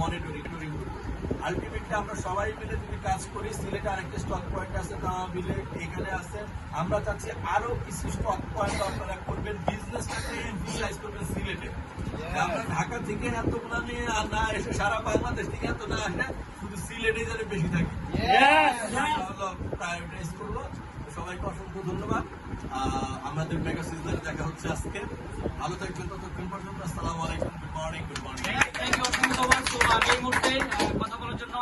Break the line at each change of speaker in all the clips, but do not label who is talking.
Monitoring করবো। Ultimately আমরা সবাই মিলে যদি কাজ করি, সিলেটে আরেকটা স্টক পয়েন্ট আছে, তা মিলে এখানে আছে। আমরা চাচ্ছি আরো কিছু স্টক পয়েন্ট আপনারা করবেন, বিজনেসটাকে এমফাসাইজ করবেন সিলেটে। আমরা ঢাকা থেকে এতগুলো নিয়ে না এসে সারা বাংলাদেশ থেকে এত না আসে, শুধু সিলেটে যেন বেশি থাকি, প্রায়োরিটাইজ করবো। সবাইকে অসংখ্য ধন্যবাদ। আমাদের মেগা সিজনে দেখা হচ্ছে আজকে। ভালো থাকবেন ততক্ষণ পর্যন্ত। আসসালামু আলাইকুম, গুড মর্নিং।
এই মুহূর্তে কথা বলার জন্য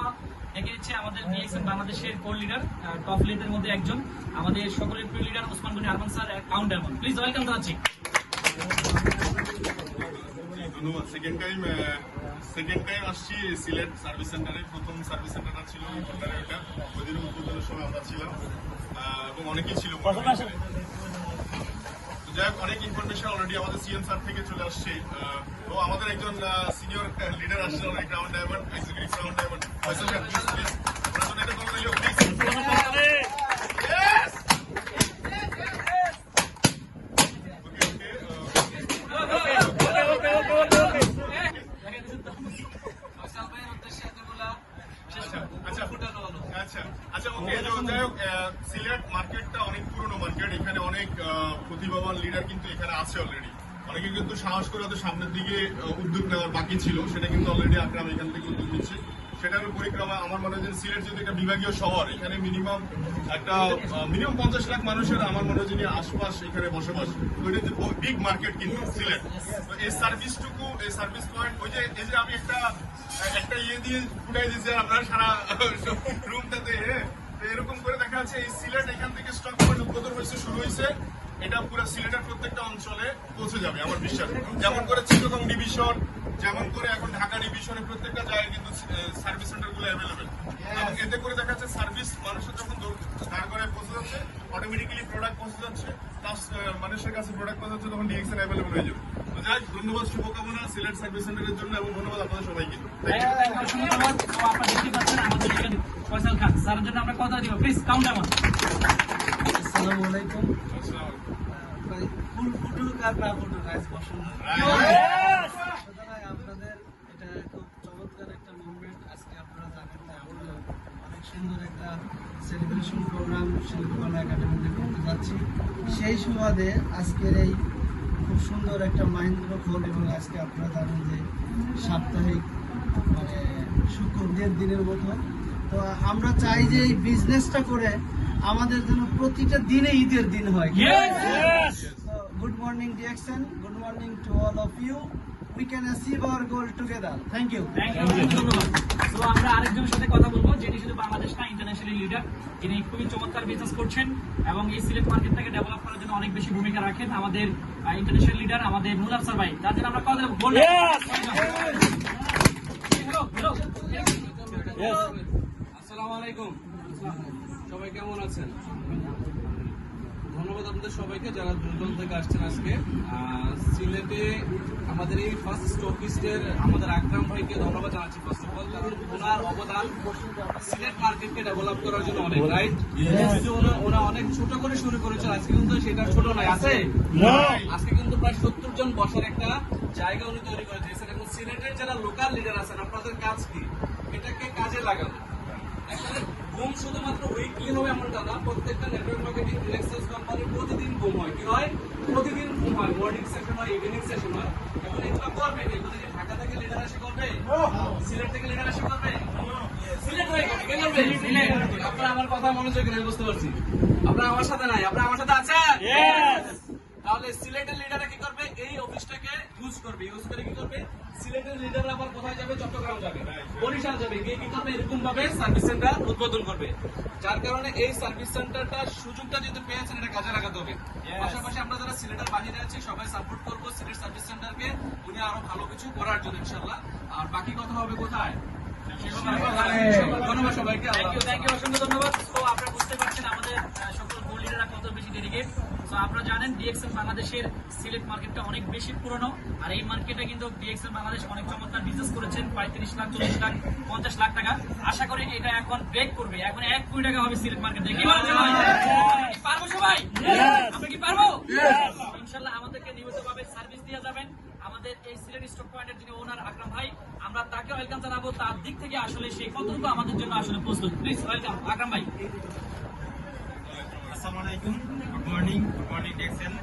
ডেকে দিচ্ছে আমাদের ডিএক্সএন বাংলাদেশের কোর লিডার, টপ লিডারের মধ্যে একজন, আমাদের সকলের প্রিয় leader Osman Gani Arman sir, counter please welcome জানাচ্ছি।
ধন্যবাদ। সেকেন্ড টাইম আসছি সিলেট সার্ভিস সেন্টারে। প্রথম সার্ভিস সেন্টারটা ছিল ওটা, ওই দিন উদ্বোধনের সময় আমরা ছিলাম এবং অনেকেই ছিল। যাই হোক, অনেক ইনফরমেশন অলরেডি আমাদের সিএম স্যার থেকে চলে আসছে। তো আমাদের একজন সিনিয়র লিডার আসছে, অনেক crown diamond, executive crown diamond. Faisal sir please, ওনার জন্য একটা কথা বললেও প্লিজ। সিলেট মার্কেটটা অনেক পুরনো মার্কেট, এখানে অনেক প্রতিভাবান লিডার কিন্তু এখানে আছে অলরেডি। অনেকে কিন্তু সাহস করে ওদের সামনের দিকে উদ্যোগ নেওয়ার বাকি ছিল, সেটা কিন্তু অলরেডি আকরাম এখান থেকে উদ্যোগ নিচ্ছে। সেটার পরিক্রমা আমার মনে হয় যে সিলেট যেহেতু একটা বিভাগীয় শহর, এখানে মিনিমাম 50 লাখ মানুষের আমার মনে হয় যে আশপাশ এখানে বসবাস। তো এটা বিগ মার্কেট কিন্তু সিলেট। তো এই সার্ভিসটুকু, এই সার্ভিস পয়েন্ট, ওই যে এই যে আমি একটা ইয়ে দিয়ে ফুটাই দিয়েছি আপনারা সারা রুমটাতে, এরকম করে দেখা যাচ্ছে এই সিলেট এখান থেকে স্টক পয়েন্ট উদ্বোধন হয়েছে, শুরু হয়েছে। এটা পুরো সিলেটের প্রত্যেকটা অঞ্চলে পৌঁছে যাবে আমার বিশ্বাস। যেমন করে চিটাগং ডিভিশন, যেমন করে এখন ঢাকা ডিভিশনে প্রত্যেকটা জায়গায় কিন্তু সার্ভিস সেন্টার গুলো অ্যাভেলেবেল। এবং এতে করে দেখা যাচ্ছে সার্ভিস মানুষের যখন দাঁড় করে পৌঁছে যাচ্ছে, অটোমেটিক্যালি প্রোডাক্ট পৌঁছে যাচ্ছে, মানুষের কাছে প্রোডাক্ট পৌঁছে যাচ্ছে, তখন ডিএক্সএন অ্যাভেলেবেল হয়ে যাবে। তো যাই, ধন্যবাদ, শুভকামনা সিলেট সার্ভিস সেন্টারের জন্য, এবং ধন্যবাদ আপনাদের সবাইকে।
ফয়সাল খান স্যারের জন্য আমরা কথা দিব, প্লিজ কাউন্টার।
আসসালামু আলাইকুম। ফুল ফুটুক আর না ফুটুক, আজ বসন্ত। সুতরাং আপনাদের এটা খুব চমৎকার একটা মুভমেন্ট। আজকে আপনারা জানেন যে আমরা অনেক সুন্দর একটা সেলিব্রেশন প্রোগ্রাম শিল্পকলা একাডেমিতে করতে যাচ্ছি। সেই সুবাদে আজকের এই খুব সুন্দর একটা মাহেন্দ্র খোল, এবং আজকে আপনারা জানেন যে সাপ্তাহিক মানে শুক্রবার দিনের মতো। তো আমরা চাই যে এই বিজনেসটা করে আমাদের জন্য প্রতিটা দিনে ঈদের দিন হয়। Good morning DXN, good morning to all of you. We can achieve our goal together. Thank you.
ধন্যবাদ। তো আমরা আরেকজনের সাথে কথা বলবো, যিনি শুধু বাংলাদেশ না, ইন্টারন্যাশনাল লিডার। তিনি খুবই চমৎকার বিজনেস করছেন এবং এই সিলেট মার্কেটটাকে ডেভেলপ করার জন্য অনেক বেশি ভূমিকা রাখেন। আমাদের ইন্টারন্যাশনাল লিডার, আমাদের মুলাব স্যার ভাই, তার জন্য আমরা কথা বলবো।
আসসালামু আলাইকুম, সবাই কেমন আছেন? ধন্যবাদ আপনাদের সবাইকে যারা দূর থেকে আসছেন আজকে সিলেটে। আমাদের এই ফার্স্ট স্টকিস্টের আমাদের আকরাম ভাইকে ধন্যবাদ জানাচ্ছি ফার্স্ট অফ অল, কারণ ওনার অবদান সিলেট মার্কেটকে ডেভেলপ করার জন্য অনেক, রাইট? ওরা অনেক ছোট করে শুরু করেছেন, আজকে কিন্তু সেটা ছোট নয়, আছে আজকে কিন্তু প্রায় 70 জন বসার একটা জায়গা উনি তৈরি করে দিয়েছেন। এবং সিলেটের যারা লোকাল লিডার আছেন, আপনাদের কাজ কি? এটাকে কাজে লাগানো। ঘুম শুধুমাত্র উইকলি হবে এমনটা না, প্রত্যেকটা নেটওয়ার্ক মার্কেটিং ডিরেক্টরস কোম্পানির প্রতিদিন ঘুম হয়। কি হয়? প্রতিদিন ঘুম হয়, মর্নিং সেশন হয়, ইভিনিং সেশন হয়। এখন এগুলো করবে, এগুলো কি ঢাকা থেকে লিডার এসে করবে? সিলেট থেকে লিডার এসে করবে? সিলেট হয়ে করবে। কে করবে? সিলেট। আপনারা আমার কথা মনোযোগ দিয়ে বুঝতে পারছি, আপনারা আমার সাথে নাই, আপনারা আমার সাথে আছেন। তাহলে সিলেটের লিডাররা কি করবে? এই অফিসটাকে ইউজ করবে, ইউজ করে কি করবে? সিলেটের লিডার আবার কোথায় যাবে? চট্টগ্রাম যাবে, বরিশাল যাবে, গিয়ে কি করবে? এরকম ভাবে সার্ভিস সেন্টার উদ্বোধন করবে। যার কারণে এই সার্ভিস সেন্টারটার সুযোগটা যেহেতু পেয়েছেন, এটা কাজে লাগাতে হবে। পাশাপাশি আমরা যারা সিলেটের বাহিরে আছি সবাই সাপোর্ট করবো সিলেট সার্ভিস সেন্টারকে, উনি আরো ভালো কিছু করার জন্য ইনশাল্লাহ। আর বাকি কথা হবে কোথায়? ধন্যবাদ সবাইকে,
থ্যাংক ইউ, অসংখ্য ধন্যবাদ। তো আপনারা বুঝতে পারছেন আমাদের সকল গোল লিডাররা কত বেশি ডেডিকেট। তো আপনারা জানেন ডিএক্সএন বাংলাদেশের সিলেট মার্কেটটা অনেক বেশি পুরনো, আর এই মার্কেটে কিন্তু ডিএক্সএন বাংলাদেশ অনেক চমৎকার বিজনেস করেছেন, 35 লাখ, 40 লাখ, 50 লাখ টাকা। আশা করি এটা এখন ব্রেক করবে, এখন 1 কোটি টাকা হবে সিলেট মার্কেট থেকে। পারবো সবাই? আমরা কি পারবো? ইনশাল্লাহ আমাদেরকে নিয়মিতভাবে সার্ভিস দিয়ে যাবেন। আমাদের আমাদের এই সিলেট স্টক পয়েন্টের যিনি ওনার আকরাম ভাই, আমরা তাকে ওয়েলকাম জানাবো। তার দিক থেকে আসলে সে কতটুকু আমাদের জন্য আসলে প্রস্তুত। প্লিজ ওয়েলকাম আকরাম ভাই।
আসসালামু আলাইকুম, গুড মর্নিং দেখছেন।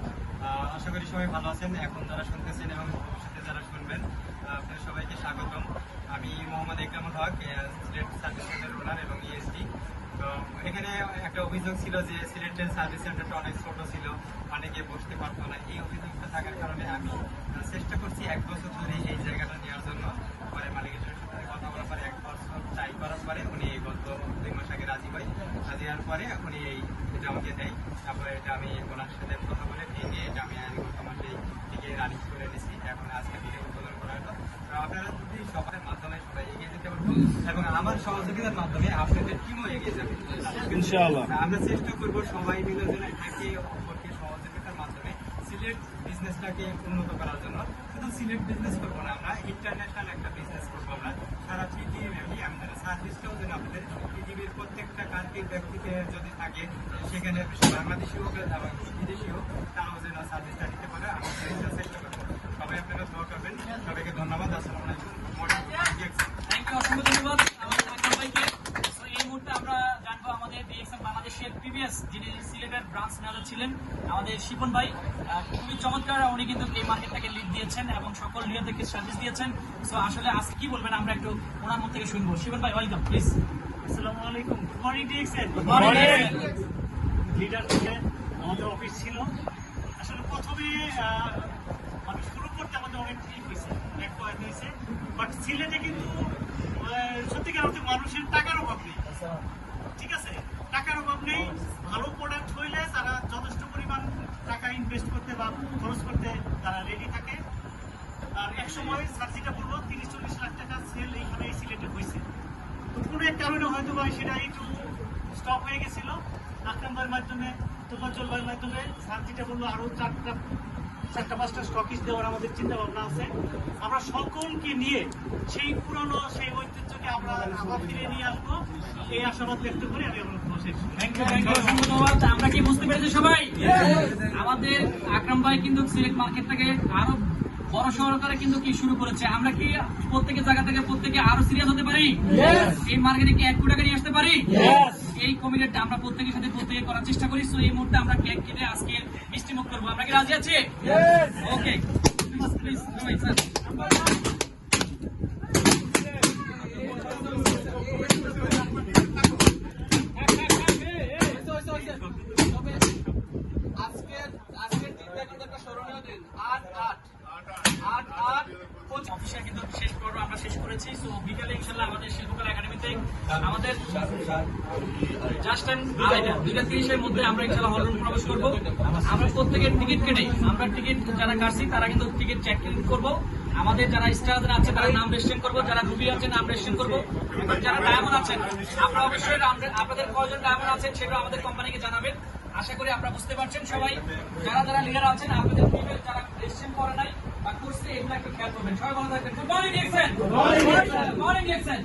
আশা করি সবাই ভালো আছেন। এখন যারা শুনতেছেন এবং ভবিষ্যতে যারা শুনবেন, আপনাদের সবাইকে স্বাগতম। আমি মোহাম্মদ একরামুল হক, সিলেট সার্ভিস সেন্টার ওনার এবং ইএসডি। তো এখানে একটা অভিযোগ ছিল যে সিলেটের সার্ভিস সেন্টারটা অনেক ছোট ছিল, অনেকে বসতে পারতো না। এই অভিযোগটা থাকার কারণে আমি চেষ্টা করছি 1 বছর ধরে এই জায়গাটা নেওয়ার জন্য। পরে মালিকের সাথে কথা বলার পরে 1 বছর ট্রাই করার পরে উনি গত 2 মাস আগে রাজি হয়। রাজি হওয়ার পরে উনি এটা আমাকে দেয়। তারপরে এটা আমি ওনার সাথে কথা বলে ভেঙে এটা আমি গত মাসেই থেকে রানিং করে নিয়েছি। এখন আজকে থেকে উদ্বোধন করা হলো। তো আপনারা যদি সবার মাধ্যমে সবাই এগিয়ে যেতে পারবো এবং আমার সহযোগিতার মাধ্যমে আপনাদের টিমও এগিয়ে যাবে ইনশাআল্লাহ। আমরা চেষ্টা করবো সবাই মিলে যেন একে অপরকে সহযোগিতার মাধ্যমে সিলেট বিজনেসটাকে উন্নত করার জন্য। শুধু সিলেট বিজনেস করবো না, আমরা ইন্টারন্যাশনাল একটা বিজনেস করবো। আমরা সারা পৃথিবী আমাদের সার্ভিসটাও যেন আমাদের পৃথিবীর প্রত্যেকটা কান্ট্রির ব্যক্তিকে যদি থাকে, সেখানে বাংলাদেশি হোক এবং বিদেশি হোক, তারাও যেন সার্ভিসটা নিতে পারে। আমরা চেষ্টা করবো। সবাই আপনারা দোয়া করবেন। সবাইকে ধন্যবাদ। আসসালামু আলাইকুম।
থ্যাংক ইউ, অসংখ্য ধন্যবাদ আমাদের আকরাম ভাইকে। So, এই মুহূর্তে আমরা জানবো আমাদের ডিএক্সএম বাংলাদেশের প্রিভিয়াস যিনি সিলেটের ব্রাঞ্চ ম্যানেজার ছিলেন আমাদের শিপন ভাই। খুবই চমৎকার, উনি কিন্তু এই মার্কেটটাকে লিড দিয়েছেন এবং সকল লিডারদেরকে সার্ভিস দিয়েছেন। সো আসলে আজকে কি বলবেন আমরা একটু ওনার মুখ থেকে শুনবো। শিপন ভাই ওয়েলকাম প্লিজ।
আসসালামু আলাইকুম, গুড মর্নিং ডিএক্সএন। লিডার থেকে আমাদের অফিস ছিল। আসলে প্রথমে মানে শুরু করতে আমাদের অনেক ঠিক হয়েছে, অনেক পয়েন্ট হয়েছে। বাট সিলেটে কিন্তু সত্যিকার অর্থে মানুষের টাকার অভাব নেই। ঠিক আছে, টাকার অভাব নেই। ভালো প্রোডাক্ট হইলে তারা যথেষ্ট পরিমাণ টাকা ইনভেস্ট করতে বা খরচ করতে তারা রেডি থাকে। আর এক সময় সার্জিটা বললো 30-40 লাখ টাকা সেল এইখানে এই সিলেটে হয়েছে। তো কোনো এক কারণে হয়তো বা সেটা একটু স্টপ হয়ে গেছিল। আকরাম ভাইয়ের মাধ্যমে, তোফাজ্জল ভাইয়ের মাধ্যমে সার্জিটা বললো আরো 4-5টা স্টকিস দেওয়ার আমাদের চিন্তা ভাবনা আছে। আমরা সকলকে নিয়ে সেই পুরনো সেই ঐতিহ্যকে আমরা আবার ফিরে নিয়ে আসবো, এই আশাবাদ ব্যক্ত করে আমি আমার শেষ।
থ্যাংক ইউ, ধন্যবাদ। আমরা কি বুঝতে পেরেছি সবাই? আমাদের আকরাম ভাই কিন্তু সিলেট মার্কেটটাকে আরো বড় সহকারে কিন্তু কি শুরু করেছে। আমরা কি প্রত্যেকের জায়গা থেকে প্রত্যেকে আরো সিরিয়াস হতে পারি? এই মার্কেটে কি 1 কোটি টাকা নিয়ে আসতে পারি? এই কমিটমেন্টটা আমরা প্রত্যেকের সাথে প্রত্যেকে করার চেষ্টা করি। সো এই মুহূর্তে আমরা কেক কেটে আজকে মিষ্টি মুখ করবো। আমরা কি রাজি আছি? ওকে, প্লিজ সবাই স্যার। অফিসিয়াল কিন্তু শেষ পর্ব আমরা শেষ করেছি। সো বিকালে ইনশাল্লাহ আমাদের শিল্পকলা একাডেমিতে আমাদের জাস্ট টাইম 2:30 মধ্যে আমরা ইনশাল্লাহ হলরুম প্রবেশ করবো। আমরা প্রত্যেকের টিকিট কেটে আমরা টিকিট যারা কাটছি তারা কিন্তু টিকিট চেক ইন করবো। আমাদের যারা স্টার আছে তারা নাম রেজিস্ট্রেশন করবো, যারা রুবি আছে নাম রেজিস্ট্রেশন করবো, এবং যারা ডায়মন্ড আছেন আপনারা অবশ্যই আপনাদের কয়জন ডায়মন্ড আছেন সেটা আমাদের কোম্পানিকে জানাবেন। আশা করি আপনারা বুঝতে পারছেন। সবাই যারা যারা লিডার আছেন আপনাদের টিমে যারা রেজিস্ট্রেশন করে নাই বা করছে এগুলো একটু খেয়াল করবেন। সবাই ভালো থাকবেন। Good morning DXN. Good morning DXN.